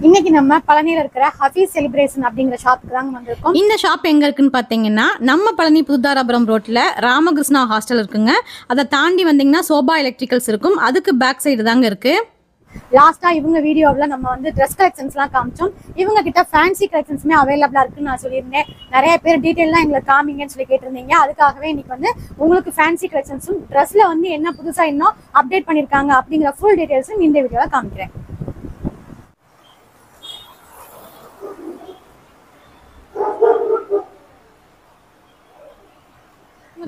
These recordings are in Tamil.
இன்னைக்கு நம்ம பழனியில இருக்கிற ஹஃபீஸ் செலிப்ரேஷன் அப்படிங்கிற ஷாப்புக்கு தாங்க வந்திருக்கோம். இந்த ஷாப் எங்க இருக்குன்னு பாத்தீங்கன்னா நம்ம பழனி புதுதாராபுரம் ரோட்ல ராமகிருஷ்ணா ஹாஸ்டல் இருக்குங்க. அதை தாண்டி வந்தீங்கன்னா சோபா எலக்ட்ரிக்கல்ஸ் இருக்கும். அதுக்கு பேக் சைடு தாங்க இருக்கு. லாஸ்டா இவங்க வீடியோவில் நம்ம வந்து ட்ரெஸ் கலெக்ஷன்ஸ்லாம் காமிச்சோம். இவங்க கிட்ட ஃபேன்சி கலெக்ஷன்ஸுமே அவைலபிளா இருக்குன்னு நான் சொல்லியிருந்தேன். நிறைய பேர் டீட்டெயிலாம் எங்களுக்கு காமிங்கன்னு சொல்லி கேட்டிருந்தீங்க. அதுக்காகவே இன்னைக்கு வந்து உங்களுக்கு ஃபேன்சி கலெக்ஷன்ஸும் ட்ரெஸ்ல வந்து என்ன புதுசா இன்னும் அப்டேட் பண்ணியிருக்காங்க அப்படிங்கிற ஃபுல் டீட்டெயில்ஸும் இந்த வீடியோவில் காமிக்கிறேன்.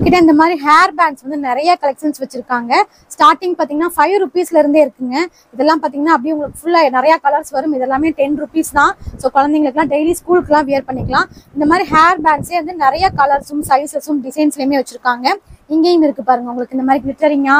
கிட்ட இந்த மாதிரி ஹேர் பேண்ட்ஸ் வந்து நிறைய கலெக்ஷன்ஸ் வச்சிருக்காங்க. ஸ்டார்டிங் பாத்தீங்கன்னா 5 ருபீஸ்ல இருந்தே இருக்குங்க. இதெல்லாம் பாத்தீங்கன்னா அப்படியே உங்களுக்கு ஃபுல்லா நிறைய கலர்ஸ் வரும். இதெல்லாமே 10 ருபீஸ் தான். ஸோ குழந்தைங்களுக்குலாம் டெய்லி ஸ்கூலுக்குலாம் வியர் பண்ணிக்கலாம். இந்த மாதிரி ஹேர் பேண்ட்ஸே வந்து நிறைய கலர்ஸும் சைஸஸும் டிசைன்ஸ்லயுமே வச்சிருக்காங்க. இங்கேயும் இருக்கு பாருங்க. உங்களுக்கு இந்த மாதிரி கிளிட்டரிங்கா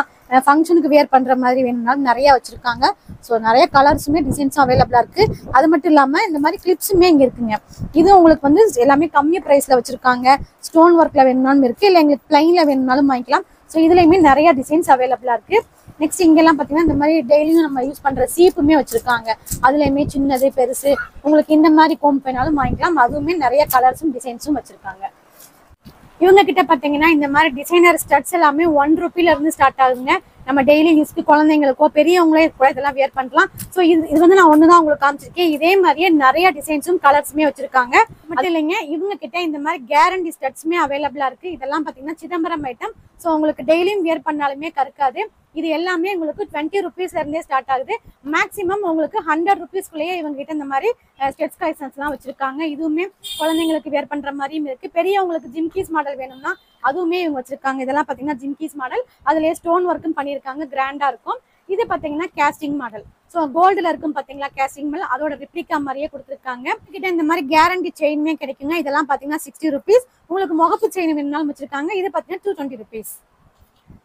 ஃபங்க்ஷனுக்கு வியர் பண்ற மாதிரி வேணும்னாலும் நிறைய வச்சிருக்காங்க. ஸோ நிறைய கலர்ஸுமே டிசைன்ஸும் அவைலபிளா இருக்கு. அது மட்டும் இல்லாம இந்த மாதிரி கிளிப்ஸுமே இங்க இருக்குங்க. இது உங்களுக்கு வந்து எல்லாமே கம்மி பிரைஸ்ல வச்சிருக்காங்க. ஸ்டோன் ஒர்க்ல வேணும்னாலும் இருக்கு, இல்லை எங்களுக்கு பிளைன்ல வேணும்னாலும் வாங்கிக்கலாம். ஸோ இதுலயுமே நிறைய டிசைன்ஸ் அவைலபிளா இருக்கு. நெக்ஸ்ட் இங்கெல்லாம் பாத்தீங்கன்னா இந்த மாதிரி டெய்லியும் நம்ம யூஸ் பண்ற சீப்புமே வச்சிருக்காங்க. அதுலயுமே சின்னது பெருசு உங்களுக்கு இந்த மாதிரி கோம்பு வேணாலும் வாங்கிக்கலாம். அதுவுமே நிறைய கலர்ஸும் டிசைன்ஸும் வச்சிருக்காங்க. இவங்க கிட்ட பாத்தீங்கன்னா இந்த மாதிரி டிசைனர் ஸ்டட்ஸ் எல்லாமே 1 ரூபீல இருந்து ஸ்டார்ட் ஆகுங்க. நம்ம டெய்லி யூஸ்க்கு குழந்தைங்களுக்கோ பெரியவங்களே கூட இதெல்லாம் வியர் பண்ணலாம். ஸோ இது வந்து நான் ஒண்ணுதான் உங்களுக்கு காமிச்சிருக்கேன். இதே மாதிரியே நிறைய டிசைன்ஸும் கலர்ஸுமே வச்சிருக்காங்க. மட்டும் இல்லைங்க, இவங்க கிட்ட இந்த மாதிரி கேரண்டி ஸ்டட்ஸுமே அவைலபிளா இருக்கு. இதெல்லாம் பாத்தீங்கன்னா சிதம்பரம் ஐட்டம். ஸோ உங்களுக்கு டெய்லியும் வியர் பண்ணாலுமே கருக்காது. இது எல்லாமே உங்களுக்கு 20 ருபீஸ்ல இருந்தே ஸ்டார்ட் ஆகுது. மேக்ஸிமம் உங்களுக்கு 100 ருபீஸ்க்குள்ளேயே இவங்க கிட்ட இந்த மாதிரி ஸ்டெட்ஸ் கலெக்ஷன்ஸ் எல்லாம் வச்சிருக்காங்க. இதுவுமே குழந்தைங்களுக்கு வியர் பண்ற மாதிரியும் இருக்கு. பெரியவங்களுக்கு ஜிம்கீஸ் மாடல் வேணும்னா அதுவுமே இவங்க வச்சிருக்காங்க. இதெல்லாம் பாத்தீங்கன்னா ஜிம்கீஸ் மாடல். அதுலயே ஸ்டோன் ஒர்க்கும் பண்ணிருக்காங்க, கிராண்டா இருக்கும். இது பாத்தீங்கன்னா கேஸ்டிங் மாடல். ஸோ கோல்டுல இருக்கும் பாத்தீங்களா கேஸ்டிங் மாடல், அதோட ரிப்ளிகா மாதிரியே கொடுத்துருக்காங்க. கிட்ட இந்த மாதிரி கேரண்டி செயினுமே கிடைக்குங்க. இதெல்லாம் பாத்தீங்கன்னா 60 ருபீஸ். உங்களுக்கு முகப்பு செயின் வேணும்னாலும் வச்சிருக்காங்க. இது பாத்தீங்கன்னா 220 ருபீஸ்.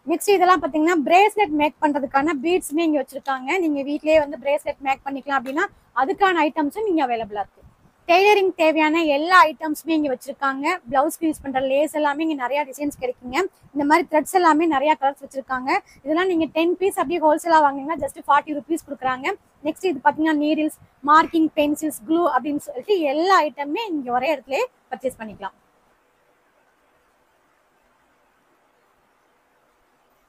நெக்ஸ்ட் இதெல்லாம் பாத்தீங்கன்னா பிரேஸ்லெட் மேக் பண்றதுக்கான பீட்ஸ்மே இங்க வச்சிருக்காங்க. நீங்க வீட்லயே வந்து பிரேஸ்லெட் மேக் பண்ணிக்கலாம் அப்படின்னா அதுக்கான ஐட்டம்ஸும் இங்க அவைலபிளா இருக்கு. டெய்லரிங் தேவையான எல்லா ஐட்டம்ஸுமே இங்க வச்சிருக்காங்க. பிளவுஸ்க்கு யூஸ் பண்ற லேஸ் எல்லாமே இங்க நிறைய டிசைன்ஸ் கிடைக்குங்க. இந்த மாதிரி த்ரெட்ஸ் எல்லாமே நிறைய கலர்ஸ் வச்சிருக்காங்க. இதெல்லாம் நீங்க 10 பீஸ் அப்படியே ஹோல்சேலா வாங்கினீங்கன்னா ஜஸ்ட் 40 ருபீஸ் கொடுக்குறாங்க. நெக்ஸ்ட் இது பாத்தீங்கன்னா நீடில்ஸ், மார்க்கிங் பென்சில்ஸ், க்ளூ அப்படின்னு சொல்லிட்டு எல்லா ஐட்டமே இங்க ஒரே இடத்துல பர்ச்சேஸ் பண்ணிக்கலாம்.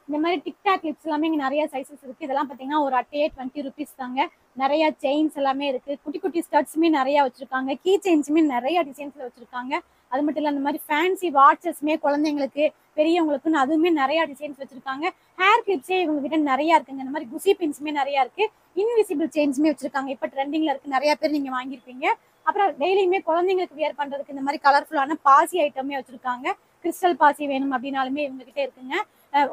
இந்த மாதிரி டிக்டாக் கிளிப்ஸ் எல்லாமே இங்க நிறைய சைஸஸ் இருக்கு. இதெல்லாம் பாத்தீங்கன்னா ஒரு அட்டையே 20 ருபீஸ் தாங்க. நிறைய செயின்ஸ் எல்லாமே இருக்கு. குட்டி குட்டி ஸ்டட்ஸுமே நிறைய வச்சிருக்காங்க. கீ செயின்ஸுமே நிறைய டிசைன்ஸ்ல வச்சிருக்காங்க. அது மட்டும் இல்ல இந்த மாதிரி ஃபேன்சி வாட்சஸ்மே குழந்தைங்களுக்கு பெரியவங்களுக்குன்னு அதுவுமே நிறைய டிசைன்ஸ் வச்சிருக்காங்க. ஹேர் கிளிப்ஸே இவங்க கிட்ட நிறைய இருக்குங்க. இந்த மாதிரி குசி பின்ஸுமே நிறைய இருக்கு. இன்விசிபிள் செயின்ஸுமே வச்சிருக்காங்க. இப்ப ட்ரெண்டிங்ல இருக்கு, நிறைய பேர் நீங்க வாங்கியிருப்பீங்க. அப்புறம் டெய்லியுமே குழந்தைங்களுக்கு வியர் பண்றதுக்கு இந்த மாதிரி கலர்ஃபுல்லான பாசி ஐட்டமே வச்சிருக்காங்க. கிறிஸ்டல் பாசி வேணும் அப்படின்னாலுமே இவங்க கிட்ட இருக்குங்க.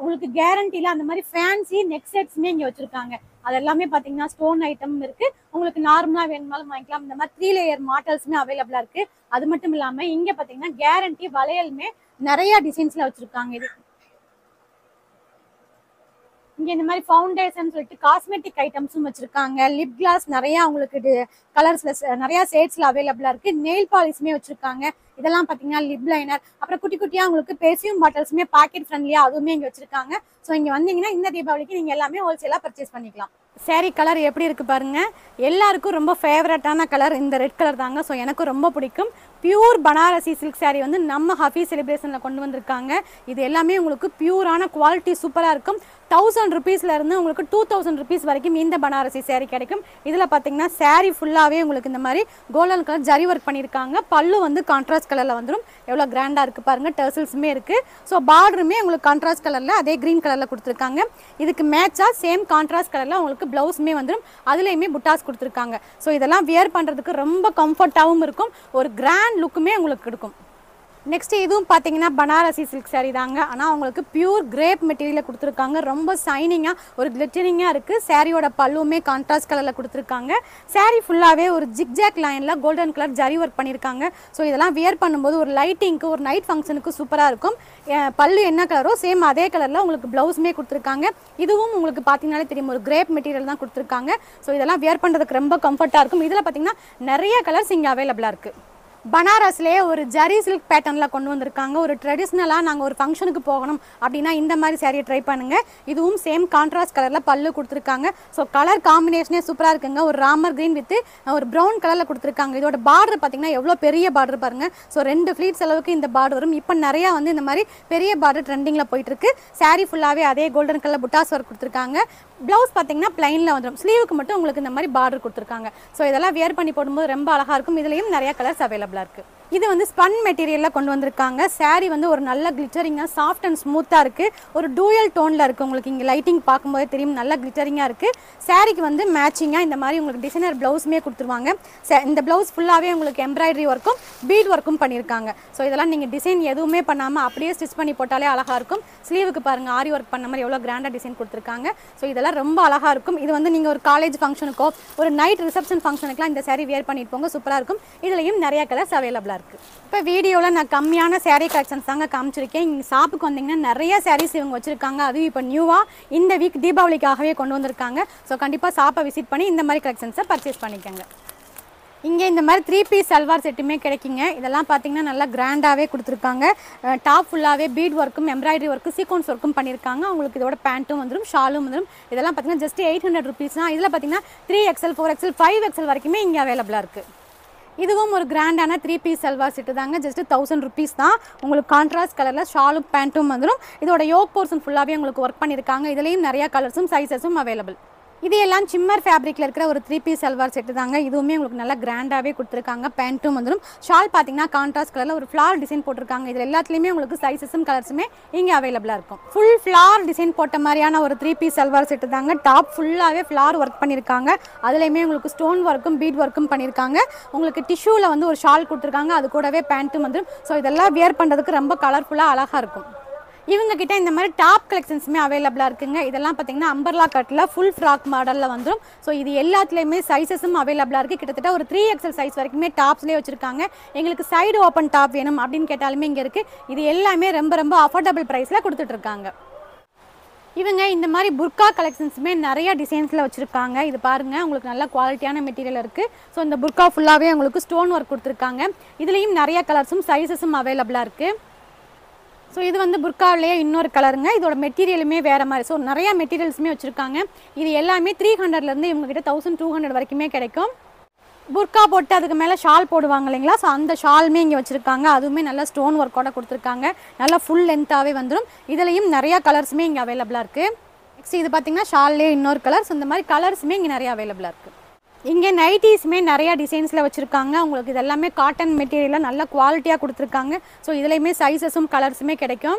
உங்களுக்கு கேரண்டில அந்த மாதிரி ஃபேன்சி நெக் செட்ஸ்மே இங்க வச்சிருக்காங்க. அது எல்லாமே பாத்தீங்கன்னா ஸ்டோன் ஐட்டம் இருக்கு. உங்களுக்கு நார்மலா வேணும்னாலும் வாங்கிக்கலாம். இந்த மாதிரி 3 லேயர் மாடல்ஸ்மே அவைலபிளா இருக்கு. அது மட்டும் இல்லாம இங்க பாத்தீங்கன்னா கேரண்டி வளையலுமே நிறைய டிசைன்ஸ்ல வச்சிருக்காங்க. இது இங்க இந்த மாதிரி ஃபவுண்டேஷன் சொல்லிட்டு காஸ்மெட்டிக் ஐட்டம்ஸும் வச்சிருக்காங்க. லிப் கிளாஸ் நிறைய உங்களுக்கு கலர்ஸ்ல நிறைய ஷேட்ஸ்ல அவைலபிளா இருக்கு. நெயில் பாலிஷ்மே வச்சிருக்காங்க. இதெல்லாம் பாத்தீங்கன்னா லிப் லைனர், அப்புறம் குட்டி குட்டியா உங்களுக்கு பெர்ஃப்யூம் பாட்டில்ஸ்மே பாக்கெட் ஃப்ரெண்ட்லியா அதுவுமே இங்க வச்சிருக்காங்க. ஸோ இங்க வந்தீங்கன்னா இந்த தீபாவளிக்கு நீங்க எல்லாமே ஹோல்சேலா பர்ச்சேஸ் பண்ணிக்கலாம். சாரி கலர் எப்படி இருக்கு பாருங்க. எல்லாருக்கும் ரொம்ப ஃபேவரட்டான கலர் இந்த ரெட் கலர் தாங்க. ஸோ எனக்கு ரொம்ப பிடிக்கும். பியூர் பனாரசி சில்க் சாரி வந்து நம்ம ஹஃபீஸ் செலிப்ரேஷன்ல கொண்டு வந்திருக்காங்க. இது எல்லாமே உங்களுக்கு பியூரான குவாலிட்டி சூப்பரா இருக்கும். 1000 ருபீஸ்ல இருந்து உங்களுக்கு 2000 ருபீஸ் வரைக்கும் இந்த பனாரசி சாரி கிடைக்கும். இதுல பாத்தீங்கன்னா சாரி ஃபுல்லாவே உங்களுக்கு இந்த மாதிரி கோல்டன் கலர் ஜரி ஒர்க் பண்ணிருக்காங்க. பல்லு வந்து கான்ட்ராஸ்ட் கலர்ல வந்துடும். எவ்வளவு கிராண்டா இருக்கு பாருங்க. டர்சல்ஸுமே இருக்கு. ஸோ பார்டருமே உங்களுக்கு கான்ட்ராஸ்ட் கலர்ல அதே கிரீன் கலர்ல கொடுத்துருக்காங்க. இதுக்கு மேட்சா சேம் கான்ட்ராஸ்ட் கலர்ல உங்களுக்கு பிளவுஸ்மே வந்துடும். அதுலயுமே புட்டாஸ் கொடுத்துருக்காங்க. ஸோ இதெல்லாம் வியர் பண்றதுக்கு ரொம்ப கம்ஃபர்ட்டாகவும் இருக்கும். ஒரு கிராண்ட் லுக்குமே உங்களுக்கு இருக்கும். நெக்ஸ்ட் இதுவும் பாத்தீங்கன்னா பனாரசி சில்க் சாரி தாங்க. ஆனால் உங்களுக்கு பியூர் கிரேப் மெட்டீரியல் கொடுத்துருக்காங்க. ரொம்ப சைனிங்கா ஒரு கிளிட்டரிங்கா இருக்கு. சாரியோட பல்லுமே கான்ட்ராஸ்ட் கலர்ல கொடுத்துருக்காங்க. சாரி ஃபுல்லாவே ஒரு ஜிக்ஜாக் லைன்ல கோல்டன் கலர் ஜரி ஒர்க் பண்ணிருக்காங்க. ஸோ இதெல்லாம் வியர் பண்ணும்போது ஒரு லைட்டிங்க்கு ஒரு நைட் ஃபங்க்ஷனுக்கு சூப்பரா இருக்கும். பல்லு என்ன கலரோ சேம் அதே கலர்ல உங்களுக்கு பிளவுஸ்மே கொடுத்துருக்காங்க. இதுவும் உங்களுக்கு பாத்தீங்கன்னாலே தெரியும் ஒரு கிரேப் மெட்டீரியல் தான் கொடுத்துருக்காங்க. ஸோ இதெல்லாம் வியர் பண்றதுக்கு ரொம்ப கம்ஃபர்ட்டா இருக்கும். இதுல பாத்தீங்கன்னா நிறைய கலர்ஸ் இங்க அவைலபிளா இருக்கு. பனாரஸ்லேயே ஒரு ஜரி சில்க் பேட்டர்னில் கொண்டு வந்திருக்காங்க. ஒரு ட்ரெடிஷ்னலாக நாங்கள் ஒரு ஃபங்க்ஷனுக்கு போகணும் அப்படின்னா இந்த மாதிரி சாரியை ட்ரை பண்ணுங்கள். இதுவும் சேம் கான்ட்ராஸ்ட் கலரில் பல்லு கொடுத்துருக்காங்க. ஸோ கலர் காம்பினேஷனே சூப்பராக இருக்குங்க. ஒரு ராமர் கிரீன் வித் ஒரு ப்ரௌன் கலரில் கொடுத்துருக்காங்க. இதோட பார்டர் பார்த்தீங்கன்னா எவ்வளோ பெரிய பார்டர் பாருங்கள். ஸோ 2 ஃப்ளீட்ஸ் அளவுக்கு இந்த பார்டர் வரும். இப்போ நிறையா வந்து இந்த மாதிரி பெரிய பார்டர் ட்ரெண்டிங்கில் போயிட்டுருக்கு. சாரீ ஃபுல்லாகவே அதே கோல்டன் கலர் புட்டாஸ் ஒர்க் கொடுத்துருக்காங்க. ப்ளவுஸ் பார்த்தீங்கன்னா பிளைனில் வந்துடும். ஸ்லீவுக்கு மட்டும் உங்களுக்கு இந்த மாதிரி பார்டர் கொடுத்துருக்காங்க. ஸோ இதெல்லாம் வியர் பண்ணி போடும்போது ரொம்ப அழகாக இருக்கும். இதுலேயும் நிறைய கலர்ஸ் அவைலபிளாக இருக்குது. இது வந்து ஸ்பன் மெட்டீரியலில் கொண்டு வந்திருக்காங்க. சாரீ வந்து ஒரு நல்ல கிளிட்டரிங்காக சாஃப்ட் அண்ட் ஸ்மூத்தாக இருக்குது. ஒரு டூயல் டோனில் இருக்குது. உங்களுக்கு இங்கே லைட்டிங் பார்க்கும்போது தெரியும் நல்ல கிளிட்டரிங்காக இருக்குது. சாரீக்கு வந்து மேட்சிங்காக இந்த மாதிரி உங்களுக்கு டிசைனர் ப்ளவுஸுமே கொடுத்துருவாங்க. இந்த ப்ளவுஸ் ஃபுல்லாகவே உங்களுக்கு எம்ப்ராய்டரி ஒர்க்கும் பீட் ஒர்க்கும் பண்ணியிருக்காங்க. ஸோ இதெல்லாம் நீங்கள் டிசைன் எதுவுமே பண்ணாமல் அப்படியே ஸ்டிச் பண்ணி போட்டாலே அழகாக இருக்கும். ஸ்லீவுக்கு பாருங்கள் ஆரி ஒர்க் பண்ண மாதிரி எவ்வளோ கிராண்டாக டிசைன் கொடுத்துருக்காங்க. ஸோ இதெல்லாம் ரொம்ப அழகாக இருக்கும். இது வந்து நீங்கள் ஒரு காலேஜ் ஃபங்க்ஷனுக்கோ ஒரு நைட் ரிசப்ஷன் ஃபங்க்ஷனுக்குலாம் இந்த சாரீ வியர் பண்ணிட்டு போங்க. சூப்பராக இருக்கும். இதுலேயும் நிறைய கலர்ஸ் அவைலபிளாக இருக்குது. இப்போ வீடியோவில் நான் கம்மியான சாரீ கலெக்ஷன்ஸ் தாங்க காமிச்சிருக்கேன். இங்கே ஷாப்புக்கு வந்தீங்கன்னா நிறைய சாரீஸ் இவங்க வச்சுருக்காங்க. அதுவும் இப்போ நியூவாக இந்த வீக் தீபாவளிக்காகவே கொண்டு வந்திருக்காங்க. ஸோ கண்டிப்பாக ஷாப்பை விசிட் பண்ணி இந்த மாதிரி கலெக்ஷன்ஸை பர்ச்சேஸ் பண்ணிக்கோங்க. இங்கே இந்த மாதிரி 3 பீஸ் சல்வார் செட்டுமே கிடைக்குங்க. இதெல்லாம் பார்த்தீங்கன்னா நல்லா கிராண்டாகவே கொடுத்துருக்காங்க. டாப் ஃபுல்லாகவே பீட் ஒர்க்கும் எம்ப்ராய்டரி ஒர்க்கும் சீக்வன்ஸ் ஒர்க்கும் பண்ணியிருக்காங்க. உங்களுக்கு இதோட பேண்ட்டும் வந்துடும், ஷாலும் வந்துடும். இதெல்லாம் பார்த்தீங்கன்னா ஜஸ்ட் 800 rupees தான். இதில் பார்த்தீங்கன்னா 3XL 4XL 5XL வரைக்குமே இங்கே அவைலபிளாக இருக்குது. இதுவும் ஒரு கிராண்டான 3 பீஸ் சல்வார் செட்டு தாங்க. ஜஸ்ட் 1000 rupees தான். உங்களுக்கு கான்ட்ராஸ்ட் கலரில் ஷாலும் பேண்ட்டும் வந்துடும். இதோட யோக் போர்ஷன் ஃபுல்லாகவே உங்களுக்கு ஒர்க் பண்ணியிருக்காங்க. இதுலேயும் நிறையா கலர்ஸும் சைஸஸும் அவைலபிள். இது எல்லாம் சிம்மர் ஃபேப்ரிக்கில் இருக்கிற ஒரு 3 பீஸ் சல்வார் செட்டு தாங்க. இதுவுமே உங்களுக்கு நல்லா கிராண்டாகவே கொடுத்துருக்காங்க. பேண்ட்டும் வந்துடும். ஷால் பார்த்தீங்கன்னா கான்ட்ராஸ்ட் கலரில் ஒரு ஃப்ளார் டிசைன் போட்டிருக்காங்க. இதில் எல்லாத்துலேயுமே உங்களுக்கு சைஸஸும் கலர்ஸுமே இங்கே அவைலபிளாக இருக்கும். ஃபுல் ஃப்ளார் டிசைன் போட்ட மாதிரியான ஒரு 3 பீஸ் சல்வார் செட்டு தாங்க. டாப் ஃபுல்லாகவே ஃப்ளார் ஒர்க் பண்ணியிருக்காங்க. அதுலேயுமே உங்களுக்கு ஸ்டோன் ஒர்க்கும் பீட் ஒர்க்கும் பண்ணியிருக்காங்க. உங்களுக்கு டிஷ்யூவில் வந்து ஒரு ஷால் கொடுத்துருக்காங்க. அது கூடவே பேண்ட்டும் வந்துடும். ஸோ இதெல்லாம் வியர் பண்ணுறதுக்கு ரொம்ப கலர்ஃபுல்லாக அழகாக இருக்கும். இவங்க கிட்ட இந்த மாதிரி டாப் கலெக்ஷன்ஸுமே அவைலபிளாக இருக்குங்க. இதெல்லாம் பார்த்தீங்கன்னா அம்பர்லா கட்டில் ஃபுல் ஃப்ராக் மாடலில் வந்துடும். ஸோ இது எல்லாத்துலேயுமே சைஸஸும் அவைலபிளாக இருக்குது. கிட்டத்தட்ட ஒரு 3XL சைஸ் வரைக்குமே டாப்ஸ்லேயே வச்சுருக்காங்க. எங்களுக்கு சைடு ஓப்பன் டாப் வேணும் அப்படின்னு கேட்டாலுமே இங்கே இருக்குது. இது எல்லாமே ரொம்ப ரொம்ப அஃபோர்டபுள் ப்ரைஸில் கொடுத்துட்ருக்காங்க. இவங்க இந்த மாதிரி புர்கா கலெக்ஷன்ஸுமே நிறைய டிசைன்ஸில் வச்சுருக்காங்க. இது பாருங்கள் உங்களுக்கு நல்ல குவாலிட்டியான மெட்டீரியல் இருக்குது. ஸோ இந்த புர்கா ஃபுல்லாகவே உங்களுக்கு ஸ்டோன் ஒர்க் கொடுத்துருக்காங்க. இதுலேயும் நிறைய கலர்ஸும் சைஸஸும் அவைலபிளாக இருக்குது. ஸோ இது வந்து புர்காவிலேயே இன்னொரு கலருங்க. இதோட மெட்டீரியலுமே வேறு மாதிரி. ஸோ நிறையா மெட்டீரியல்ஸுமே வச்சுருக்காங்க. இது எல்லாமே 300லேருந்து இவங்ககிட்ட 1200 வரைக்குமே கிடைக்கும். புர்கா போட்டு அதுக்கு மேலே ஷால் போடுவாங்க இல்லைங்களா? ஸோ அந்த ஷாலுமே இங்கே வச்சுருக்காங்க. அதுவுமே நல்லா ஸ்டோன் ஒர்க்கோட கொடுத்துருக்காங்க. நல்லா ஃபுல் லென்த்தாகவே வந்துடும். இதுலேயும் நிறையா கலர்ஸுமே இங்கே அவைலபிளாக இருக்குது. நெக்ஸ்ட் இது பார்த்திங்கன்னா ஷால்லே இன்னொரு கலர்ஸ். இந்த மாதிரி கலர்ஸுமே இங்கே நிறையா அவைலபிளாக இருக்குது. இங்கே நைட்டிஸுமே நிறையா டிசைன்ஸில் வச்சுருக்காங்க. உங்களுக்கு இது எல்லாமே காட்டன் மெட்டீரியலில் நல்ல குவாலிட்டியாக கொடுத்துருக்காங்க. ஸோ இதுலேயுமே சைஸஸும் கலர்ஸுமே கிடைக்கும்.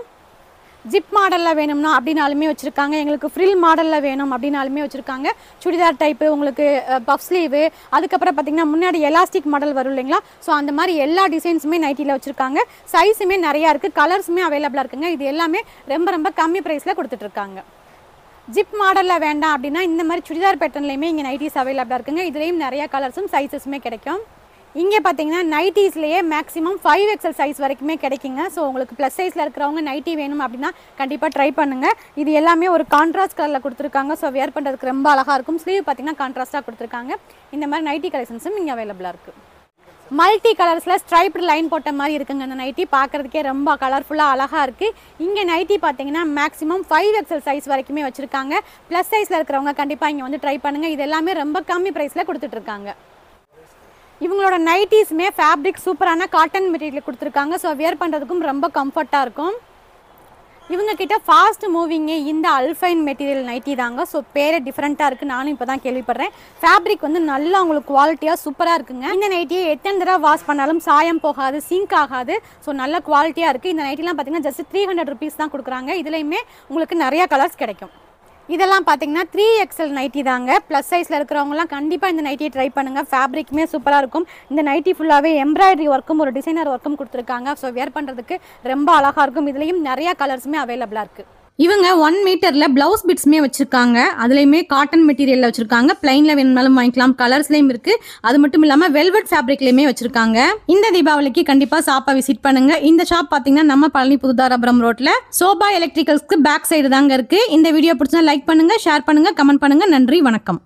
ஜிப் மாடலில் வேணும்னா அப்படின்னாலுமே வச்சுருக்காங்க. எங்களுக்கு ஃப்ரில் மாடலில் வேணும் அப்படின்னாலுமே வச்சுருக்காங்க. சுடிதார் டைப்பு, உங்களுக்கு பஃப் ஸ்லீவு, அதுக்கப்புறம் பார்த்திங்கன்னா முன்னாடி எலாஸ்டிக் மாடல் வரும் இல்லைங்களா? ஸோ அந்த மாதிரி எல்லா டிசைன்ஸுமே நைட்டியில் வச்சுருக்காங்க. சைஸுமே நிறையா இருக்குது. கலர்ஸுமே அவைலபிளாக இருக்குங்க. இது எல்லாமே ரொம்ப ரொம்ப கம்மி ப்ரைஸில் கொடுத்துட்ருக்காங்க. ஜிப் மாடலில் வேண்டாம் அப்படின்னா இந்த மாதிரி சுடிதார் பேட்டர்ன்லேயுமே இங்கே நைட்டிஸ் அவைலபிளாக இருக்குங்க. இதுலேயும் நிறையா கலர்ஸும் சைஸஸுமே கிடைக்கும். இங்கே பார்த்தீங்கன்னா நைட்டிஸ்லேயே மேக்ஸிமம் 5XL சைஸ் வரைக்குமே கிடைக்குங்க. ஸோ உங்களுக்கு ப்ளஸ் சைஸில் இருக்கிறவங்க நைட்டி வேணும் அப்படின்னா கண்டிப்பாக ட்ரை பண்ணுங்கள். இது எல்லாமே ஒரு கான்ட்ராஸ்ட் கலரில் கொடுத்துருக்காங்க. ஸோ வேர் பண்ணுறதுக்கு ரொம்ப அழகாக இருக்கும். ஸ்லீவ் பார்த்தீங்கன்னா கான்ட்ராஸ்ட்டாக கொடுத்துருக்காங்க. இந்த மாதிரி நைட்டி கலெக்ஷன்ஸும் இங்கே அவைலபிளாக இருக்குது. மல்டி கலர்ஸில் ஸ்ட்ரைப்டு லைன் போட்ட மாதிரி இருக்குங்க. இந்த நைட்டி பார்க்குறதுக்கே ரொம்ப கலர்ஃபுல்லாக அழகாக இருக்குது. இங்கே நைட்டி பார்த்தீங்கன்னா மேக்ஸிமம் 5XL சைஸ் வரைக்குமே வச்சுருக்காங்க. ப்ளஸ் சைஸில் இருக்கிறவங்க கண்டிப்பாக இங்கே வந்து ட்ரை பண்ணுங்கள். இது எல்லாமே ரொம்ப கம்மி ப்ரைஸில் கொடுத்துட்ருக்காங்க. இவங்களோட நைட்டிஸுமே ஃபேப்ரிக் சூப்பரான காட்டன் மெட்டீரியல் கொடுத்துருக்காங்க. ஸோ வியர் பண்ணுறதுக்கும் ரொம்ப கம்ஃபர்ட்டாக இருக்கும். இவங்க கிட்ட ஃபாஸ்ட் மூவிங்கே இந்த அல்ஃபைன் மெட்டீரியல் நைட்டி தாங்க. ஸோ பேரே டிஃப்ரெண்ட்டாக இருக்குது. நானும் இப்போ தான் கேள்விப்படுறேன். ஃபேப்ரிக் வந்து நல்லா உங்களுக்கு குவாலிட்டியாக சூப்பராக இருக்குங்க. இந்த நைட்டியை எத்தனை தடவை வாஷ் பண்ணாலும் சாயம் போகாது, சிங்க் ஆகாது. ஸோ நல்ல குவாலிட்டியாக இருக்குது. இந்த நைட்டிலாம் பார்த்தீங்கன்னா ஜஸ்ட் 300 rupees தான் கொடுக்குறாங்க. இதுலேயுமே உங்களுக்கு நிறையா கலர்ஸ் கிடைக்கும். இதெல்லாம் பார்த்தீங்கன்னா 3XL நைட்டி தாங்க. ப்ளஸ் சைஸில் இருக்கிறவங்கலாம் கண்டிப்பாக இந்த நைட்டியை ட்ரை பண்ணுங்கள். ஃபேப்ரிக்குமே சூப்பராக இருக்கும். இந்த நைட்டி ஃபுல்லாகவே எம்ப்ராய்டரி ஒர்க்கும் ஒரு டிசைனர் ஒர்க்கும் கொடுத்துருக்காங்க. ஸோ வேர் பண்ணுறதுக்கு ரொம்ப அழகாக இருக்கும். இதுலேயும் நிறையா கலர்ஸுமே அவைலபிளாக இருக்குது. இவங்க 1 மீட்டர்ல பிளவுஸ் பிட்ஸ்மே வச்சிருக்காங்க. அதுலயுமே காட்டன் மெட்டீரியல்ல வச்சிருக்காங்க. பிளைன்ல வேணும்னாலும் வாங்கிக்கலாம். கலர்ஸ்லயும் இருக்கு. அது மட்டும் இல்லாம வெல்வெட் ஃபேப்ரிக்லயுமே வச்சிருக்காங்க. இந்த தீபாவளிக்கு கண்டிப்பா ஷாப்பை விசிட் பண்ணுங்க. இந்த ஷாப் பாத்தீங்கன்னா நம்ம பழனி புதுதாராபுரம் ரோட்ல சோபா எலக்ட்ரிக்கல்ஸ்க்கு பேக் சைடு தாங்க இருக்கு. இந்த வீடியோ பிடிச்சா லைக் பண்ணுங்க, ஷேர் பண்ணுங்க, கமெண்ட் பண்ணுங்க. நன்றி, வணக்கம்.